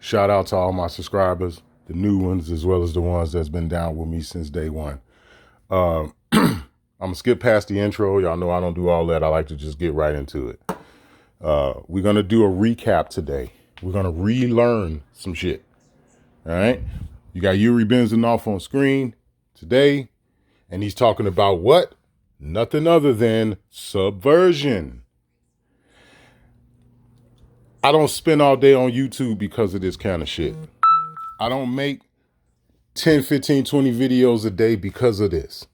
Shout out to all my subscribers, the new ones, as well as the ones that's been down with me since day one. I'm going to skip past the intro. Y'all know I don't do all that. I like to just get right into it. We're going to do a recap today. We're going to relearn some shit. All right. You got Yuri Benzinoff on screen today. And he's talking about what? Nothing other than subversion. I don't spend all day on YouTube because of this kind of shit. I don't make 10, 15, 20 videos a day because of this.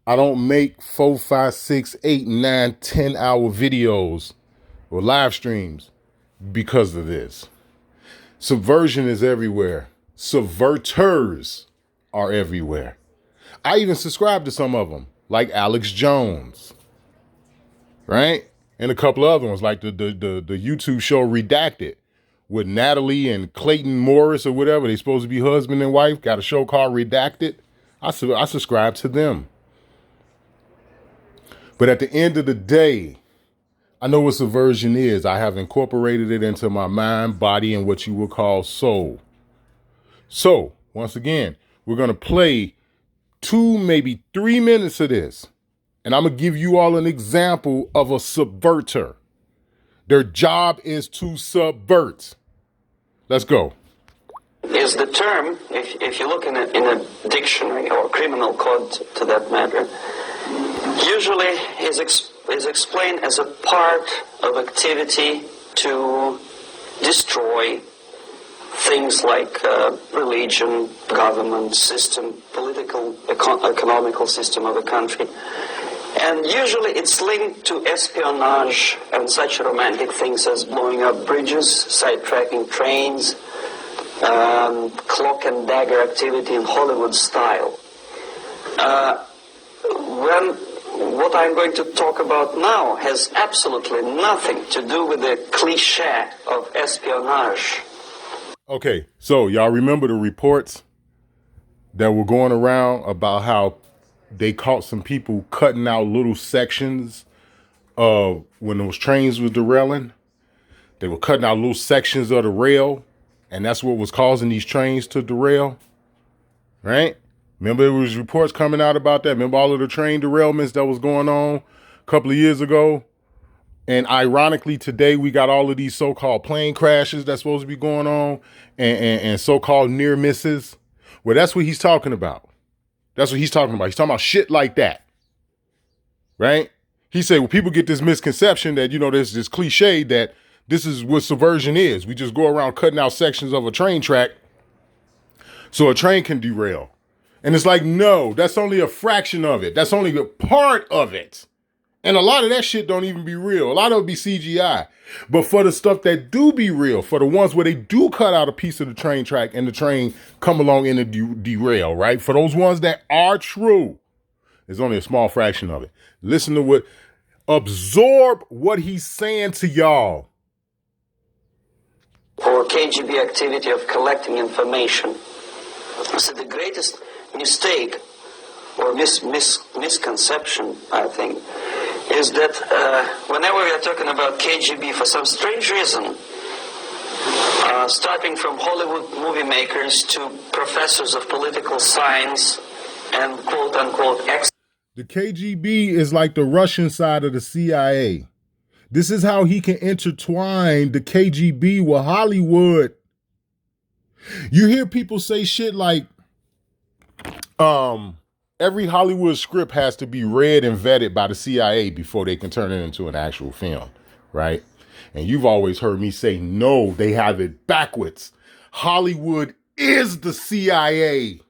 I don't make 4, 5, 6, 8, 9, 10 hour videos or live streams because of this. Subversion is everywhere. Subverters are everywhere. I even subscribe to some of them, like Alex Jones, right? And a couple of other ones, like the YouTube show Redacted with Natalie and Clayton Morris or whatever. They supposed to be husband and wife. Got a show called Redacted. I subscribe to them. But at the end of the day, I know what subversion is. I have incorporated it into my mind, body, and what you would call soul. So, once again, we're going to play 2, maybe 3 minutes of this. And I'm going to give you all an example of a subverter. Their job is to subvert. Let's go. Is the term, if you look in a dictionary or criminal code to that matter, usually is explained as a part of activity to destroy things like religion, government system, political, economical system of a country. And usually it's linked to espionage and such romantic things as blowing up bridges, sidetracking trains, cloak and dagger activity in Hollywood style. What I'm going to talk about now has absolutely nothing to do with the cliche of espionage. Okay, so y'all remember the reports that were going around about how they caught some people cutting out little sections of when those trains were derailing. They were cutting out little sections of the rail, and that's what was causing these trains to derail, right? Remember there was reports coming out about that? Remember all of the train derailments that was going on a couple of years ago? And ironically, today we got all of these so-called plane crashes that's supposed to be going on and so-called near misses. Well, that's what he's talking about. That's what he's talking about. He's talking about shit like that, right? He said, well, people get this misconception that, there's this cliche that this is what subversion is. We just go around cutting out sections of a train track so a train can derail. And it's like, no, that's only a fraction of it. That's only a part of it. And a lot of that shit don't even be real. A lot of it be CGI. But for the stuff that do be real, for the ones where they do cut out a piece of the train track and the train come along and derail, right? For those ones that are true, there's only a small fraction of it. Listen to absorb what he's saying to y'all. Or KGB activity of collecting information. So the greatest mistake or misconception, I think, is that whenever we are talking about KGB, for some strange reason, starting from Hollywood movie makers to professors of political science and quote-unquote the KGB is like the Russian side of the CIA. This is how he can intertwine the KGB with Hollywood. You hear people say shit like, every Hollywood script has to be read and vetted by the CIA before they can turn it into an actual film, right? And you've always heard me say, no, they have it backwards. Hollywood is the CIA.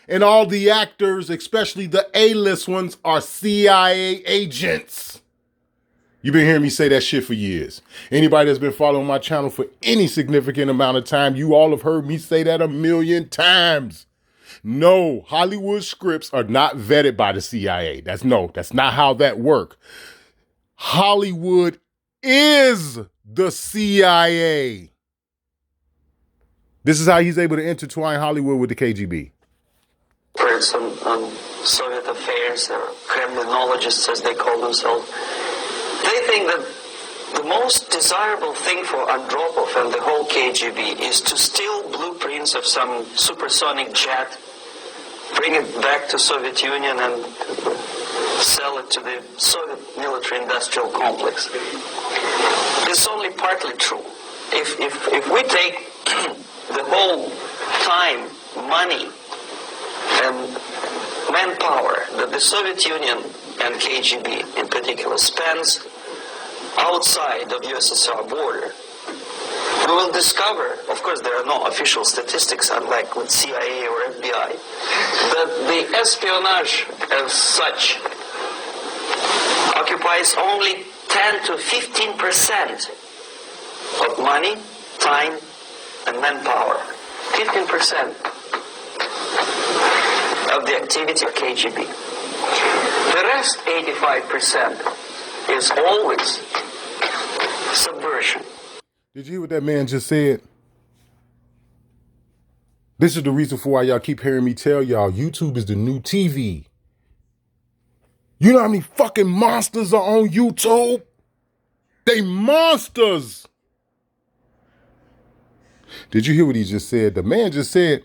And all the actors, especially the A-list ones, are CIA agents. You've been hearing me say that shit for years. Anybody that's been following my channel for any significant amount of time, you all have heard me say that 1,000,000 times. No, Hollywood scripts are not vetted by the CIA. That's not how that works. Hollywood is the CIA. This is how he's able to intertwine Hollywood with the KGB. Experts on Soviet affairs, or Kremlinologists as they call themselves, they think that The most desirable thing for Andropov and the whole KGB is to steal blueprints of some supersonic jet, bring it back to Soviet Union and sell it to the Soviet military-industrial complex. This is only partly true. If we take the whole time, money, and manpower that the Soviet Union and KGB in particular spends outside of USSR border, we will discover, of course there are no official statistics unlike with CIA or FBI, that the espionage as such occupies only 10 to 15% of money, time, and manpower. 15% of the activity of KGB. The rest, 85%, is always subversion. Did you hear what that man just said? This is the reason for why y'all keep hearing me tell y'all YouTube is the new TV. You know how many fucking monsters are on YouTube? They monsters. Did you hear what he just said? The man just said,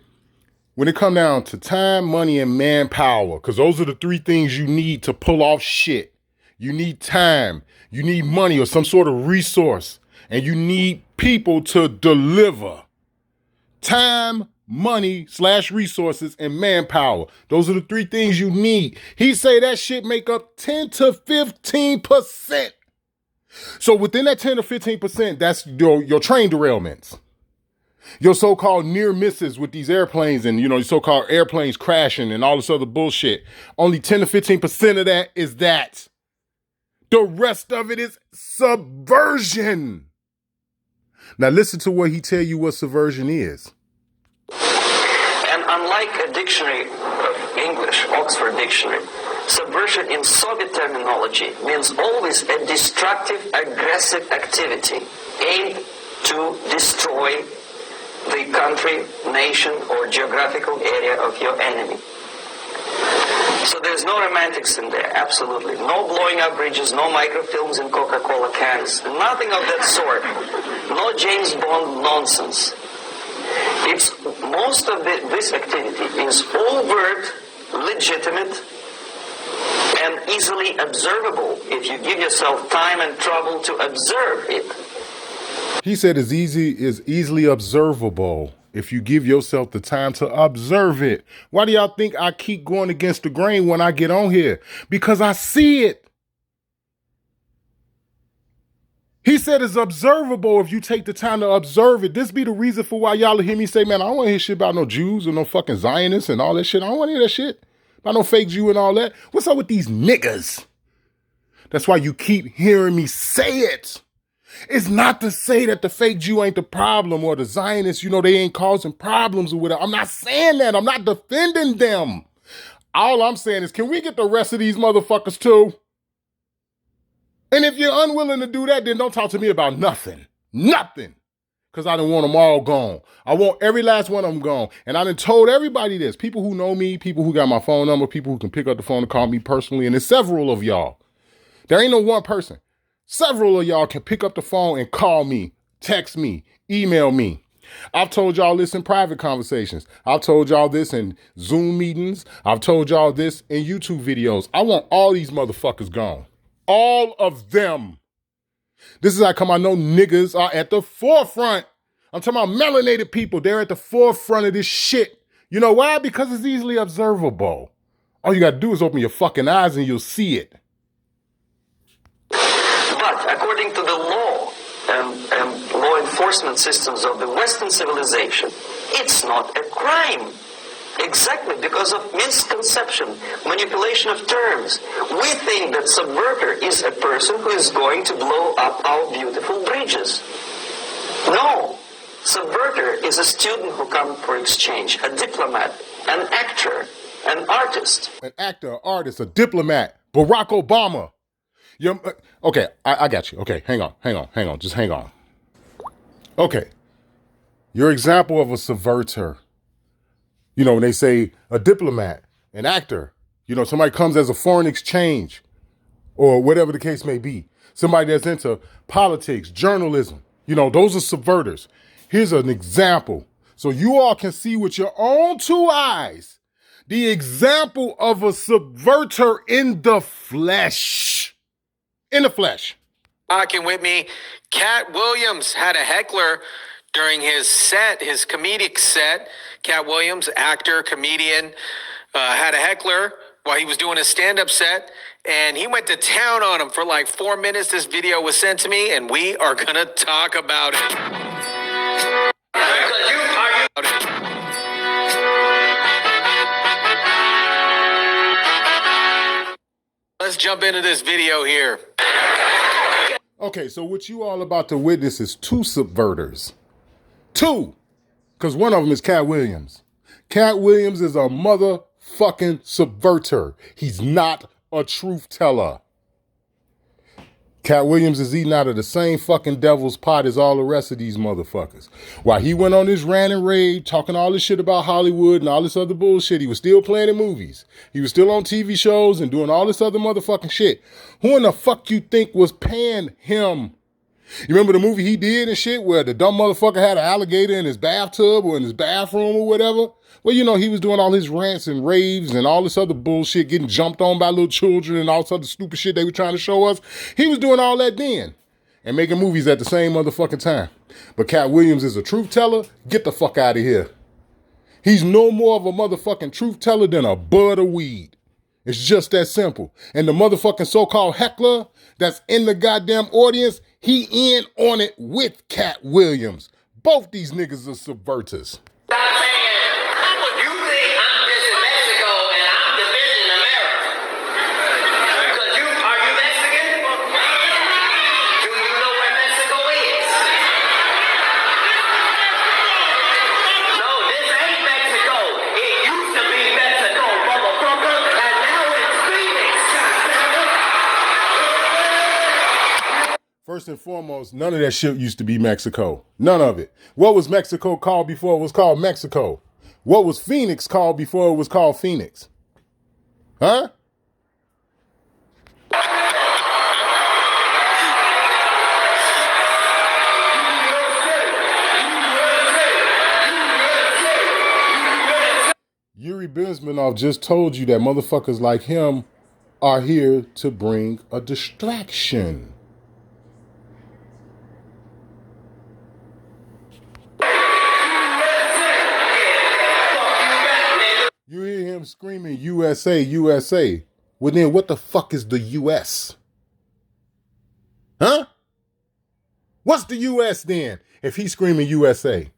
when it come down to time, money, and manpower, because those are the three things you need to pull off shit. You need time, you need money or some sort of resource, and you need people to deliver. Time, money / resources, and manpower. Those are the three things you need. He say that shit make up 10 to 15%. So within that 10 to 15%, that's your train derailments. Your so-called near misses with these airplanes and, your so-called airplanes crashing and all this other bullshit. Only 10 to 15% of that is that. The rest of it is subversion. Now listen to what he tell you what subversion is. And unlike a dictionary of English, Oxford Dictionary, subversion in Soviet terminology means always a destructive, aggressive activity aimed to destroy the country, nation, or geographical area of your enemy. So there's no romantics in there, absolutely. No blowing up bridges, no microfilms in Coca-Cola cans, nothing of that sort. No James Bond nonsense. It's most of this activity is overt, legitimate, and easily observable if you give yourself time and trouble to observe it. He said is easily observable if you give yourself the time to observe it. Why do y'all think I keep going against the grain when I get on here? Because I see it. He said it's observable if you take the time to observe it. This be the reason for why y'all hear me say, man, I don't want to hear shit about no Jews or no fucking Zionists and all that shit. I don't want to hear that shit about no fake Jew and all that. What's up with these niggas? That's why you keep hearing me say it. It's not to say that the fake Jew ain't the problem or the Zionists, they ain't causing problems or whatever. I'm not saying that. I'm not defending them. All I'm saying is, can we get the rest of these motherfuckers too? And if you're unwilling to do that, then don't talk to me about nothing. Nothing. Because I done want them all gone. I want every last one of them gone. And I done told everybody this. People who know me, people who got my phone number, people who can pick up the phone and call me personally. And there's several of y'all. There ain't no one person. Several of y'all can pick up the phone and call me, text me, email me. I've told y'all this in private conversations. I've told y'all this in Zoom meetings. I've told y'all this in YouTube videos. I want all these motherfuckers gone. All of them. This is how come I know niggas are at the forefront. I'm talking about melanated people. They're at the forefront of this shit. You know why? Because it's easily observable. All you gotta do is open your fucking eyes and you'll see it. But according to the law and law enforcement systems of the Western civilization, it's not a crime. Exactly because of misconception, manipulation of terms. We think that subverter is a person who is going to blow up our beautiful bridges. No. Subverter is a student who comes for exchange, a diplomat, an actor, an artist. An actor, an artist, a diplomat, Barack Obama. Okay, I got you. Okay, hang on. Just hang on. Okay, your example of a subverter. When they say a diplomat, an actor, somebody comes as a foreign exchange or whatever the case may be. somebody that's into politics, journalism. You know, those are subverters. Here's an example. So you all can see with your own two eyes the example of a subverter in the flesh. In the flesh. Rocking with me, Cat Williams had a heckler during his set, his comedic set. Cat Williams, actor, comedian, had a heckler while he was doing his stand-up set, and he went to town on him for like 4 minutes. This video was sent to me, and we are gonna talk about it. Let's jump into this video here. Okay, so what you all about to witness is two subverters. Two. Because one of them is Cat Williams. Cat Williams is a motherfucking subverter. He's not a truth teller. Cat Williams is eating out of the same fucking devil's pot as all the rest of these motherfuckers. While he went on this rant and rave, talking all this shit about Hollywood and all this other bullshit, he was still playing in movies. He was still on TV shows and doing all this other motherfucking shit. Who in the fuck you think was paying him? You remember the movie he did and shit where the dumb motherfucker had an alligator in his bathtub or in his bathroom or whatever? Well, you know, he was doing all his rants and raves and all this other bullshit, getting jumped on by little children and all this other stupid shit they were trying to show us. He was doing all that then and making movies at the same motherfucking time. But Cat Williams is a truth teller. Get the fuck out of here. He's no more of a motherfucking truth teller than a bud of weed. It's just that simple. And the motherfucking so-called heckler that's in the goddamn audience, he in on it with Cat Williams. Both these niggas are subverters. First and foremost, none of that shit used to be Mexico. None of it. What was Mexico called before it was called Mexico? What was Phoenix called before it was called Phoenix? Huh? Yuri Bezmenov just told you that motherfuckers like him are here to bring a distraction. You hear him screaming, USA, USA. Well, then what the fuck is the US? Huh? What's the US then, if he's screaming USA?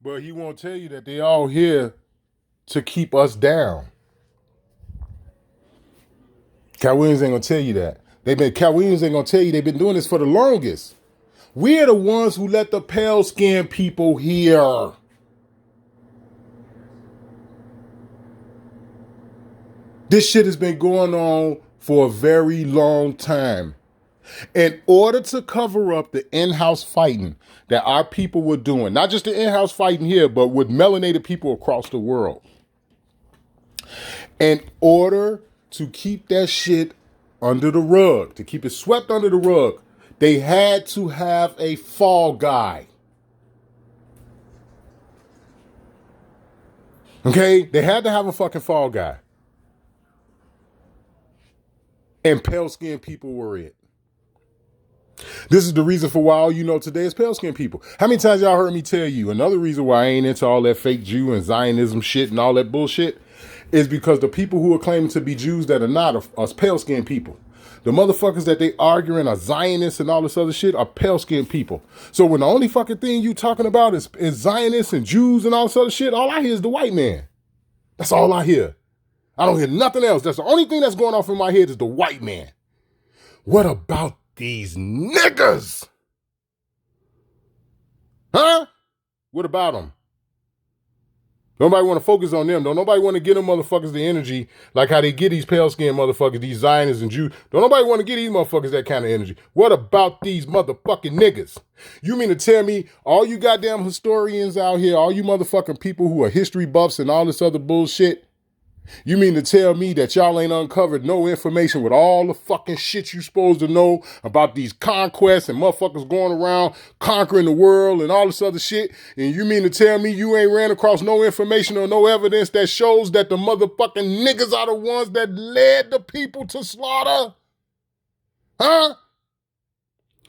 But he won't tell you that they all here to keep us down. Cat Williams ain't gonna tell you that. Cat Williams ain't gonna tell you they've been doing this for the longest. We're the ones who let the pale skinned people here. This shit has been going on for a very long time. In order to cover up the in-house fighting that our people were doing, not just the in-house fighting here, but with melanated people across the world, in order to keep that shit under the rug, to keep it swept under the rug, they had to have a fall guy. Okay? They had to have a fucking fall guy. And pale-skinned people were it. This is the reason for why all you know today is pale-skinned people. How many times y'all heard me tell you another reason why I ain't into all that fake Jew and Zionism shit and all that bullshit is because the people who are claiming to be Jews that are not are pale-skinned people. The motherfuckers that they arguing are Zionists and all this other shit are pale-skinned people. So when the only fucking thing you talking about is Zionists and Jews and all this other shit, all I hear is the white man. That's all I hear. I don't hear nothing else. That's the only thing that's going off in my head is the white man. What about these niggas? Huh? What about them? Nobody want to focus on them. Don't nobody want to give them motherfuckers the energy like how they get these pale-skinned motherfuckers, these Zionists and Jews. Don't nobody want to give these motherfuckers that kind of energy. What about these motherfucking niggas? You mean to tell me all you goddamn historians out here, all you motherfucking people who are history buffs and all this other bullshit, you mean to tell me that y'all ain't uncovered no information with all the fucking shit you supposed to know about these conquests and motherfuckers going around conquering the world and all this other shit? And you mean to tell me you ain't ran across no information or no evidence that shows that the motherfucking niggas are the ones that led the people to slaughter? Huh?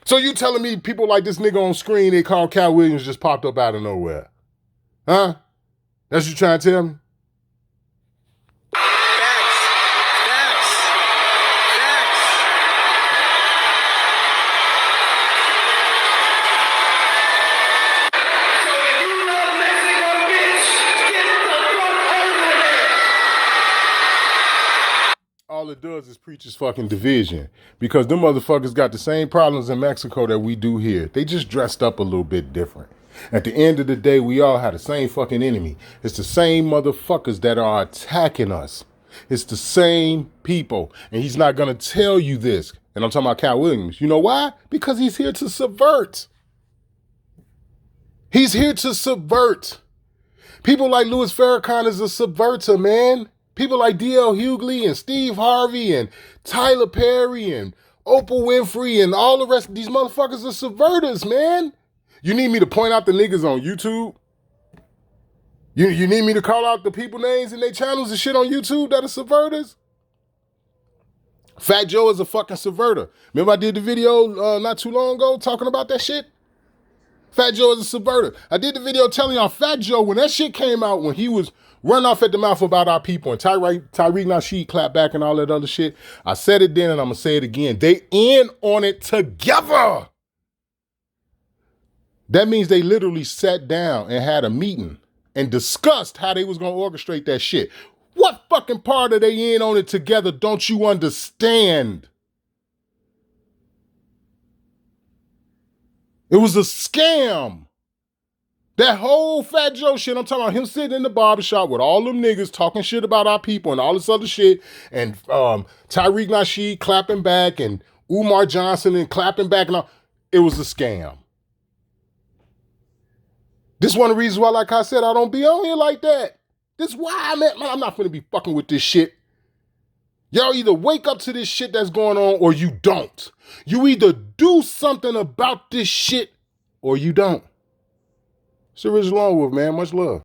So you telling me people like this nigga on screen they call Cal Williams just popped up out of nowhere? Huh? That's what you trying to tell me? All it does is preaches fucking division because them motherfuckers got the same problems in Mexico that we do here. They just dressed up a little bit different. At the end of the day, we all have the same fucking enemy. It's the same motherfuckers that are attacking us. It's the same people. And he's not going to tell you this. And I'm talking about Cal Williams. You know why? Because he's here to subvert. He's here to subvert. People like Louis Farrakhan is a subverter, man. People like D.L. Hughley and Steve Harvey and Tyler Perry and Oprah Winfrey and all the rest of these motherfuckers are subverters, man. You need me to point out the niggas on YouTube? You need me to call out the people names and their channels and shit on YouTube that are subverters? Fat Joe is a fucking subverter. Remember I did the video not too long ago talking about that shit? Fat Joe is a subverter. I did the video telling y'all Fat Joe, when that shit came out, when he was run off at the mouth about our people and Tariq Nasheed clapped back and all that other shit, I said it then and I'm going to say it again. They in on it together. That means they literally sat down and had a meeting and discussed how they was going to orchestrate that shit. What fucking part are they in on it together don't you understand? It was a scam. That whole Fat Joe shit, I'm talking about him sitting in the barbershop with all them niggas talking shit about our people and all this other shit, and Tariq Nasheed clapping back and Umar Johnson and clapping back and all. It was a scam. This one of the reasons why, like I said, I don't be on here like that. This why I'm not gonna be fucking with this shit. Y'all either wake up to this shit that's going on or you don't. You either do something about this shit or you don't. It's the Rich Longwood, man. Much love.